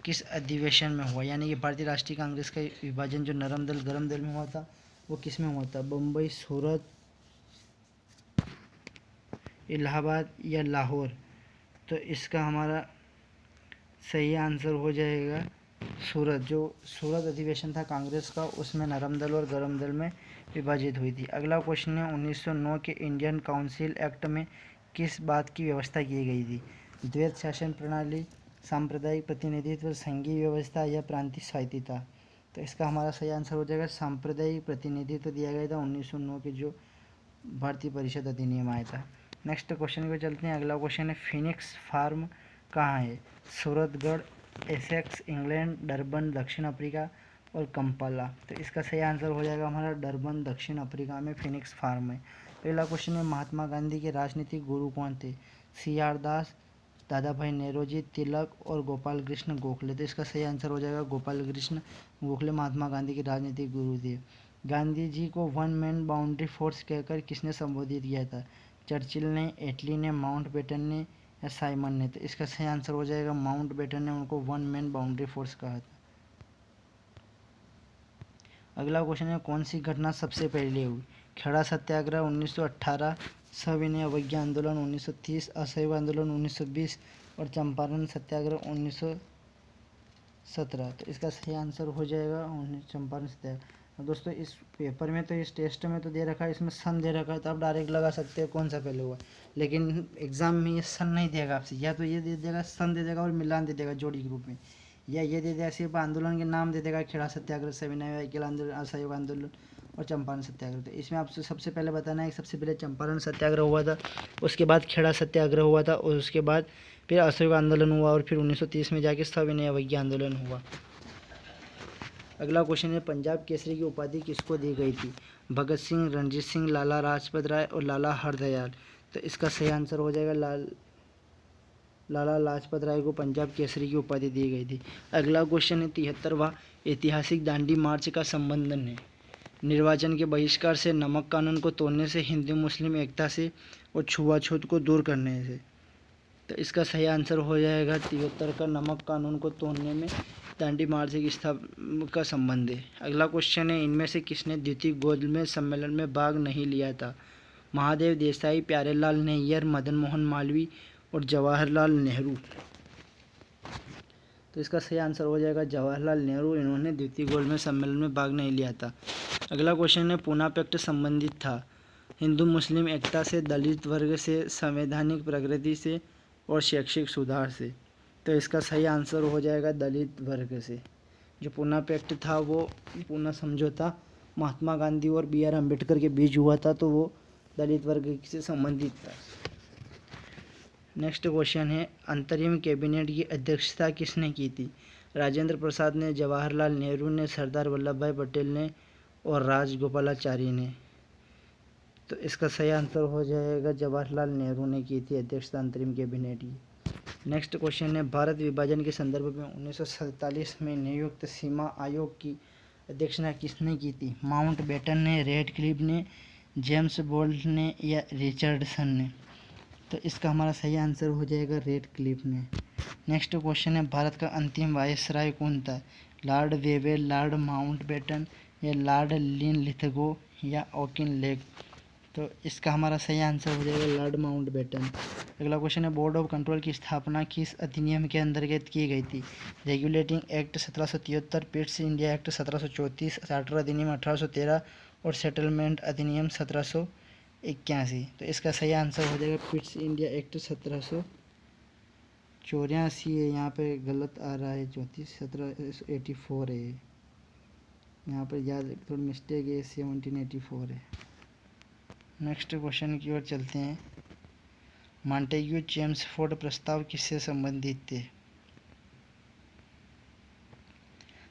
किस अधिवेशन में हुआ? यानी कि भारतीय राष्ट्रीय कांग्रेस का विभाजन जो नरम दल गरम दल में हुआ था वो किस में हुआ था? बम्बई, सूरत, इलाहाबाद या लाहौर? तो इसका हमारा सही आंसर हो जाएगा सूरत। जो सूरत अधिवेशन था कांग्रेस का उसमें नरम दल और गरम दल में विभाजित हुई थी। अगला क्वेश्चन है 1909 के इंडियन काउंसिल एक्ट में किस बात की व्यवस्था की गई थी? द्वैत शासन प्रणाली, सांप्रदायिक प्रतिनिधित्व, संघीय व्यवस्था या प्रांतीय स्वायत्तता? तो इसका हमारा सही आंसर हो जाएगा सांप्रदायिक प्रतिनिधित्व दिया गया था 1909 के जो भारतीय परिषद अधिनियम आया था। नेक्स्ट क्वेश्चन को चलते हैं। अगला क्वेश्चन है फिनिक्स फार्म कहाँ है? सूरतगढ़, एसेक्स, इंग्लैंड, डरबन दक्षिण अफ्रीका और कंपाला? तो इसका सही आंसर हो जाएगा हमारा डरबन दक्षिण अफ्रीका में फिनिक्स फार्म है। पहला क्वेश्चन है महात्मा गांधी के राजनीतिक गुरु कौन थे? सी.आर. दास, दादा भाई नेरोजी, तिलक और गोपाल कृष्ण गोखले? तो इसका सही आंसर हो जाएगा गोपाल कृष्ण गोखले महात्मा गांधी के राजनीतिक गुरु थे। गांधी जी को वन मैन बाउंड्री फोर्स कहकर किसने संबोधित किया था? चर्चिल ने, एटली ने, माउंटबेटन ने या साइमन ने? तो इसका सही आंसर हो जाएगा माउंटबेटन ने उनको वन मैन बाउंड्री फोर्स कहा था। अगला क्वेश्चन है कौन सी घटना सबसे पहले हुई? खेड़ा सत्याग्रह 1918, सविनय अवज्ञा आंदोलन 1930, असहयोग आंदोलन 1920 और चंपारण सत्याग्रह 1917? तो इसका सही आंसर हो जाएगा चंपारण सत्याग्रह। दोस्तों इस पेपर में तो इस टेस्ट में तो दे रखा है, इसमें सन दे रखा है, तो आप डायरेक्ट लगा सकते हैं कौन सा पहले हुआ। लेकिन एग्जाम में ये सन नहीं देगा आपसे, या तो ये दे देगा सन दे देगा और मिलान दे देगा जोड़ी ग्रुप में, या ये दे देगा सिर्फ आंदोलन के नाम दे देगा खेड़ा सत्याग्रह, सविनय अवज्ञा आंदोलन, असहयोग आंदोलन और चंपारण सत्याग्रह। तो इसमें आपसे सबसे पहले बताना है कि सबसे पहले चंपारण सत्याग्रह हुआ था, उसके बाद खेड़ा सत्याग्रह हुआ था और उसके बाद फिर असहयोग आंदोलन हुआ और फिर 1930 में जाके सविनय अवज्ञा आंदोलन हुआ। अगला क्वेश्चन है पंजाब केसरी की उपाधि किसको दी गई थी? भगत सिंह, रणजीत सिंह, लाला लाजपत राय और लाला हरदयाल? तो इसका सही आंसर हो जाएगा लाला लाजपत राय को पंजाब केसरी की उपाधि दी गई थी। अगला क्वेश्चन है 73वां ऐतिहासिक दांडी मार्च का संबंधन है? निर्वाचन के बहिष्कार से, नमक कानून को तोड़ने से, हिंदू मुस्लिम एकता से और छुआछूत को दूर करने से? तो इसका सही आंसर हो जाएगा 73 का नमक कानून को तोड़ने में दांडी मार्च की स्थापना का संबंध है। अगला क्वेश्चन है इनमें से किसने द्वितीय गोलमेज सम्मेलन में भाग नहीं लिया था? महादेव देसाई, प्यारेलाल नैयर, मदन मोहन मालवीय और जवाहरलाल नेहरू? तो इसका सही आंसर हो जाएगा जवाहरलाल नेहरू, इन्होंने द्वितीय गोलमेज सम्मेलन में भाग नहीं लिया था। अगला क्वेश्चन है पूना पैक्ट संबंधित था हिंदू मुस्लिम एकता से, दलित वर्ग से, संवैधानिक प्रगति से और शैक्षिक सुधार से? तो इसका सही आंसर हो जाएगा दलित वर्ग से। जो पूना पैक्ट था वो पूना समझौता महात्मा गांधी और B.R. अम्बेडकर के बीच हुआ था, तो वो दलित वर्ग से संबंधित था। नेक्स्ट क्वेश्चन है अंतरिम कैबिनेट की अध्यक्षता किसने की थी? राजेंद्र प्रसाद ने, जवाहरलाल नेहरू ने, सरदार वल्लभ भाई पटेल ने और राजगोपालाचारी ने? तो इसका सही आंसर हो जाएगा जवाहरलाल नेहरू ने की थी अध्यक्षता अंतरिम कैबिनेट की। नेक्स्ट क्वेश्चन है भारत विभाजन के संदर्भ में 1947 में नियुक्त सीमा आयोग की अध्यक्षता किसने की थी? माउंट बेटन ने, रेडक्लिफ ने, जेम्स बोल्ट ने या रिचर्डसन ने? तो इसका हमारा सही आंसर हो जाएगा रेडक्लिफ ने। नेक्स्ट क्वेश्चन है, भारत का अंतिम वायसराय कौन था? लॉर्ड वेवेल, लॉर्ड माउंटबेटन या लॉर्ड लिनलिथगो या ओकिन लेक? तो इसका हमारा सही आंसर हो जाएगा लॉर्ड माउंटबेटन। अगला क्वेश्चन है, बोर्ड ऑफ कंट्रोल की स्थापना किस अधिनियम के अंतर्गत की गई थी? Regulating act 1773, Pitt's India act 1734, charter अधिनियम 1813 और सेटलमेंट अधिनियम 1781। तो इसका सही आंसर हो जाएगा पिट्स इंडिया एक्ट 1784 है, यहाँ पे गलत आ रहा है, 1784 है, यहाँ पर याद थोड़ी मिस्टेक है, 1784 है। नेक्स्ट क्वेश्चन की ओर चलते हैं, मॉन्टेग्यू चेम्सफोर्ड प्रस्ताव किससे संबंधित थे?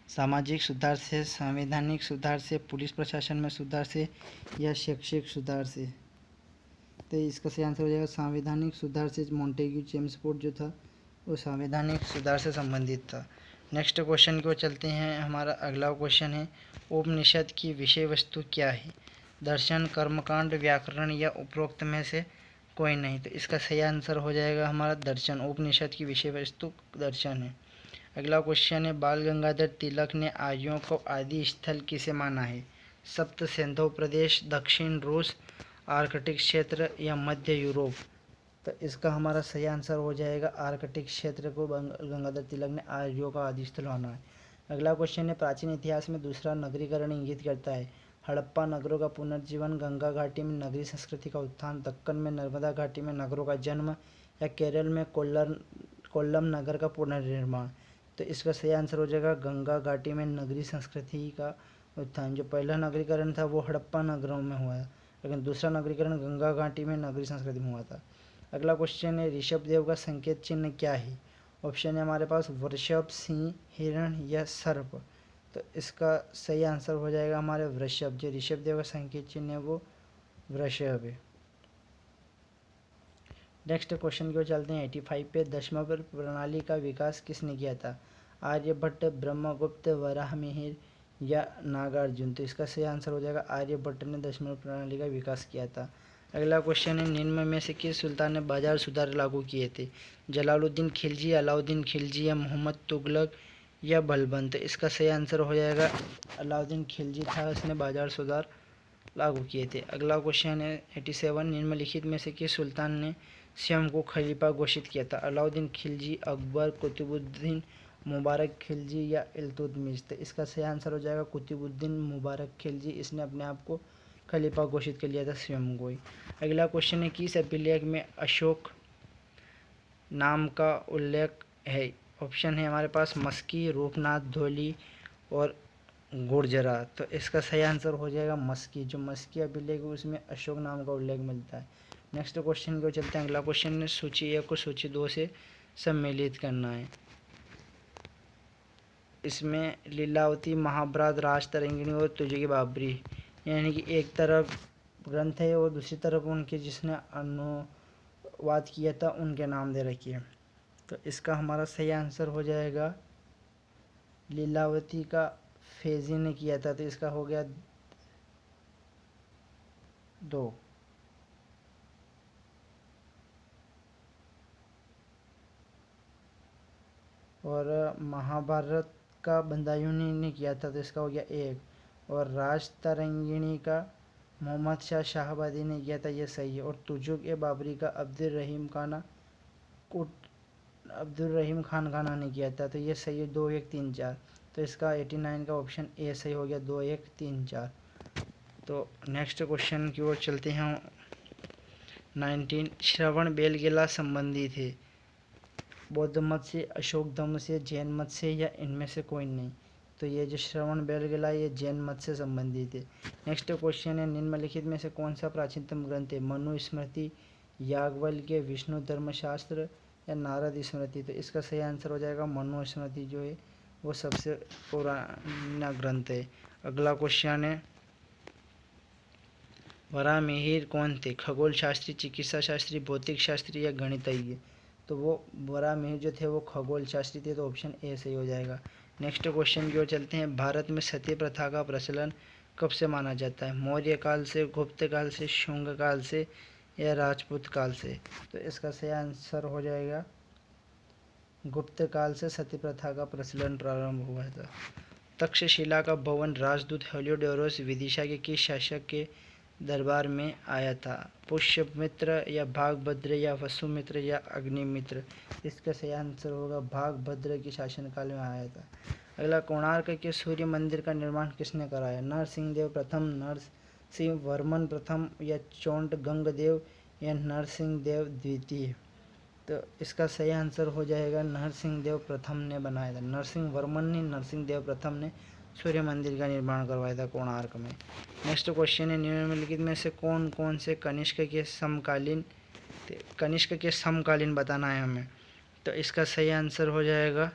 सामाजिक सुधार से, संवैधानिक सुधार से, पुलिस प्रशासन में सुधार से या शैक्षिक सुधार से? तो इसका सही आंसर हो जाएगा संवैधानिक सुधार से। मॉन्टेग्यू चेम्सफोर्ड जो था वो संवैधानिक सुधार से संबंधित था। नेक्स्ट क्वेश्चन की ओर चलते हैं, हमारा अगला क्वेश्चन है, उपनिषद की विषय वस्तु क्या है? दर्शन, कर्मकांड, व्याकरण या उपरोक्त में से कोई नहीं? तो इसका सही आंसर हो जाएगा हमारा दर्शन। उपनिषद की विषय वस्तु दर्शन है। अगला क्वेश्चन है, बाल गंगाधर तिलक ने आर्यों को आदि स्थल किसे माना है? सप्त सिंधु प्रदेश, दक्षिण रूस, आर्कटिक क्षेत्र या मध्य यूरोप? तो इसका हमारा सही आंसर हो जाएगा आर्कटिक क्षेत्र को गंगाधर तिलक ने आर्यों का आदि स्थल माना है। अगला क्वेश्चन है, प्राचीन इतिहास में दूसरा नगरीकरण इंगित करता है? हड़प्पा नगरों का पुनर्जीवन, गंगा घाटी में नगरीय संस्कृति का उत्थान, दक्कन में नर्मदा घाटी में नगरों का जन्म या केरल में कोल्लम नगर का पुनर्निर्माण? तो इसका सही आंसर हो जाएगा गंगा घाटी में नगरीय संस्कृति का उत्थान। जो पहला नगरीकरण था वो हड़प्पा नगरों में हुआ, लेकिन दूसरा नगरीकरण गंगा घाटी में नगरीय संस्कृति में हुआ था। अगला क्वेश्चन है, ऋषभ देव का संकेत चिन्ह क्या है? ऑप्शन है हमारे पास वृषभ, सिंह, हिरण या सर्प? तो इसका सही आंसर हो जाएगा हमारे वृषभ। जो ऋषभ देव का संकेत चिन्ह है वो वृषभ है। नेक्स्ट क्वेश्चन की ओर चलते हैं, 85 पे, दशमलव प्रणाली का विकास किसने किया था? आर्यभट्ट, ब्रह्मगुप्त, वराहमिहिर या नागार्जुन? तो इसका सही आंसर हो जाएगा आर्यभट्ट ने दशमलव प्रणाली का विकास किया था। अगला क्वेश्चन है, निम्न में से किस सुल्तान ने बाजार सुधार लागू किए थे? जलालुद्दीन खिलजी, अलाउद्दीन खिलजी या मोहम्मद तुगलक या बलबन? तो इसका सही आंसर हो जाएगा अलाउद्दीन खिलजी था, उसने बाजार सुधार लागू किए थे। अगला क्वेश्चन है 87, निम्नलिखित में से किस सुल्तान ने स्वयं को खलीफा घोषित किया था? अलाउद्दीन खिलजी, अकबर, कुतुबुद्दीन मुबारक खिलजी या इल्तुतमिश? तो इसका सही आंसर हो जाएगा कुतुबुद्दीन मुबारक खिलजी, इसने अपने आप को खलीफा घोषित कर लिया था स्वयं को ही। अगला क्वेश्चन है, किस अभिलेख में अशोक नाम का उल्लेख है? ऑप्शन है हमारे पास मस्की, रूपनाथ धोली और गुर्जरा। तो इसका सही आंसर हो जाएगा मस्की। जो मस्की अभिलेख है उसमें अशोक नाम का उल्लेख मिलता है। नेक्स्ट क्वेश्चन को चलते हैं, अगला क्वेश्चन है, सूची 1 को सूची 2 से सम्मिलित करना है। इसमें लीलावती, महाभारत, राजतरंगिणी और तुझे बाबरी, यानी कि एक तरफ ग्रंथ है और दूसरी तरफ उनके जिसने अनुवाद किया था उनके नाम दे रखिए। तो इसका हमारा सही आंसर हो जाएगा लीलावती का फेजी ने किया था, तो इसका हो गया 2। और महाभारत का बंदायूनी ने किया था, तो इसका हो गया 1। और राजतरंगिणी का मोहम्मद शाह शाहबादी ने किया था, ये सही है। और तुजुक ए बाबरी का अब्दुल रहीम खान खाना ने किया था, तो ये सही है। 2, 1, 3, 4। तो इसका 89 का ऑप्शन ए सही हो गया, 2, 1, 3, 4। तो नेक्स्ट क्वेश्चन की ओर चलते हैं, 19, श्रवण बेलगोला संबंधी थे? बौद्ध मत से, अशोक धर्म से, जैन मत से या इनमें से कोई नहीं? तो ये जो श्रवण बेलगोला ये जैन मत से संबंधित है। नेक्स्ट क्वेश्चन है, निम्नलिखित में से कौन सा प्राचीनतम ग्रंथ है? मनुस्मृति, याज्ञवल्क्य, विष्णु धर्मशास्त्र या नारद स्मृति? तो इसका सही आंसर हो जाएगा मनुस्मृति जो है वो सबसे पुराना ग्रंथ है। अगला क्वेश्चन है, वराहमिहिर कौन थे? खगोल शास्त्री, चिकित्सा शास्त्री, भौतिक शास्त्री या गणितज्ञ? तो वो वराहमिहिर जो थे वो खगोल शास्त्री थे, तो ऑप्शन ए सही हो जाएगा। नेक्स्ट क्वेश्चन की ओर चलते हैं। भारत में सती प्रथा का प्रचलन कब से माना जाता है? मौर्य काल से, गुप्त काल से, शुंग काल से या राजपूत काल से? तो इसका सही आंसर हो जाएगा गुप्त काल से सती प्रथा का प्रचलन प्रारंभ हुआ था। तक्षशिला का भवन राजदूत हेलियोडोरस विदिशा के किस शासक के दरबार में आया था? पुष्यमित्र या भागभद्र या वसुमित्र या अग्निमित्र? इसका सही आंसर होगा भागभद्र के शासनकाल में आया था। अगला, कोणार्क के सूर्य मंदिर का निर्माण किसने कराया? नरसिंहदेव प्रथम, नरसिंह वर्मन प्रथम या चोंट गंगदेव या नरसिंहदेव द्वितीय? तो इसका सही आंसर हो जाएगा नरसिंहदेव प्रथम ने बनाया था। नरसिंह वर्मन ने, नरसिंहदेव प्रथम ने सूर्य मंदिर का निर्माण करवाया था कोणार्क में। नेक्स्ट क्वेश्चन है, निम्नलिखित में से कौन कौन से कनिष्क के समकालीन बताना है हमें? तो इसका सही आंसर हो जाएगा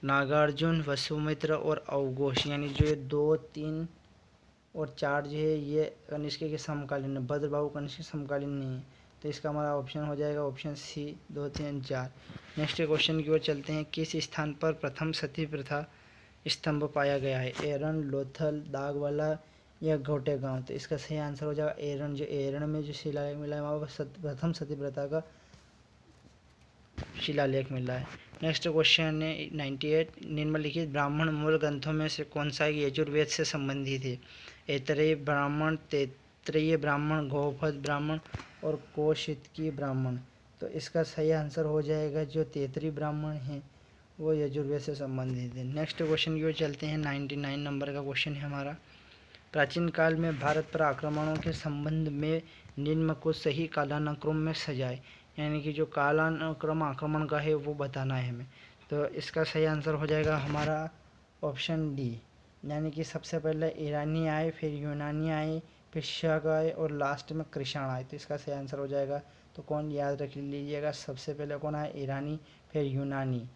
नागार्जुन, वसुमित्र और अवघोष, यानी जो ये 2, 3 और 4 जो है ये कनिष्क के समकालीन है। भद्रबाहु कनिष्क के समकालीन नहीं है। तो इसका हमारा ऑप्शन हो जाएगा ऑप्शन सी, 2, 3, 4। नेक्स्ट क्वेश्चन की ओर चलते हैं। किस स्थान पर प्रथम सती प्रथा स्तंभ पाया गया है? एरन, लोथल, दागवाला या घोटे गांव? तो इसका सही आंसर हो जाएगा एरन। जो एरन में जो शिलालेख मिला है वहाँ पर प्रथम सती प्रथा का शिलालेख मिला है। नेक्स्ट क्वेश्चन है 98। निम्नलिखित ब्राह्मण मूल ग्रंथों में से कौन सा यजुर्वेद से संबंधित है? ऐतरेय ब्राह्मण, तैत्तिरीय ब्राह्मण, गौपद ब्राह्मण और कौशितकी ब्राह्मण? तो इसका सही आंसर हो जाएगा जो तैत्तिरीय ब्राह्मण हैं वो यजुर्वेद से संबंधित है। नेक्स्ट क्वेश्चन की ओर चलते हैं। 99 नंबर का क्वेश्चन है हमारा। प्राचीन काल में भारत पर आक्रमणों के संबंध में निम्न को सही कालानुक्रम में सजाए, यानी कि जो कालानुक्रम आक्रमण का है वो बताना है हमें। तो इसका सही आंसर हो जाएगा हमारा ऑप्शन डी, यानी कि सबसे पहले ईरानी आए, फिर यूनानी आए, फिर शक आए और लास्ट में कृषण आए। तो इसका सही आंसर हो जाएगा, तो कौन याद रख लीजिएगा, सबसे पहले कौन आए? ईरानी, फिर यूनानी,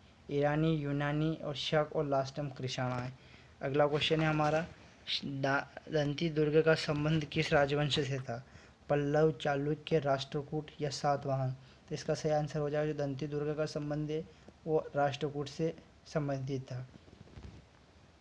यूनानी और शक और लास्ट में कृषण आए। अगला क्वेश्चन है हमारा, दंती दुर्ग का संबंध किस राजवंश से था? पल्लव, चालुक्य, राष्ट्रकूट या सातवाहन? तो इसका सही आंसर हो जाएगा जो दंती दुर्ग का संबंध है वो राष्ट्रकूट से संबंधित था।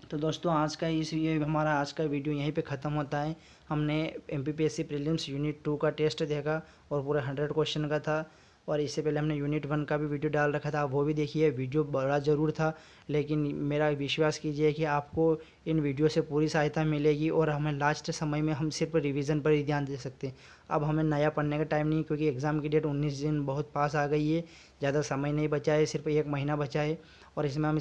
तो दोस्तों आज का ये हमारा आज का वीडियो यहीं पे ख़त्म होता है। हमने MPPSC प्रीलिम्स यूनिट 2 का टेस्ट देखा और पूरा 100 क्वेश्चन का था, और इससे पहले हमने यूनिट 1 का भी वीडियो डाल रखा था, वो भी देखिए। वीडियो बड़ा ज़रूर था, लेकिन मेरा विश्वास कीजिए कि आपको इन वीडियो से पूरी सहायता मिलेगी और हमें लास्ट समय में हम सिर्फ रिवीजन पर ही ध्यान दे सकते हैं। अब हमें नया पढ़ने का टाइम नहीं, क्योंकि एग्ज़ाम की डेट 19 दिन बहुत पास आ गई है, ज़्यादा समय नहीं बचा है, सिर्फ 1 महीना बचा है और इसमें हम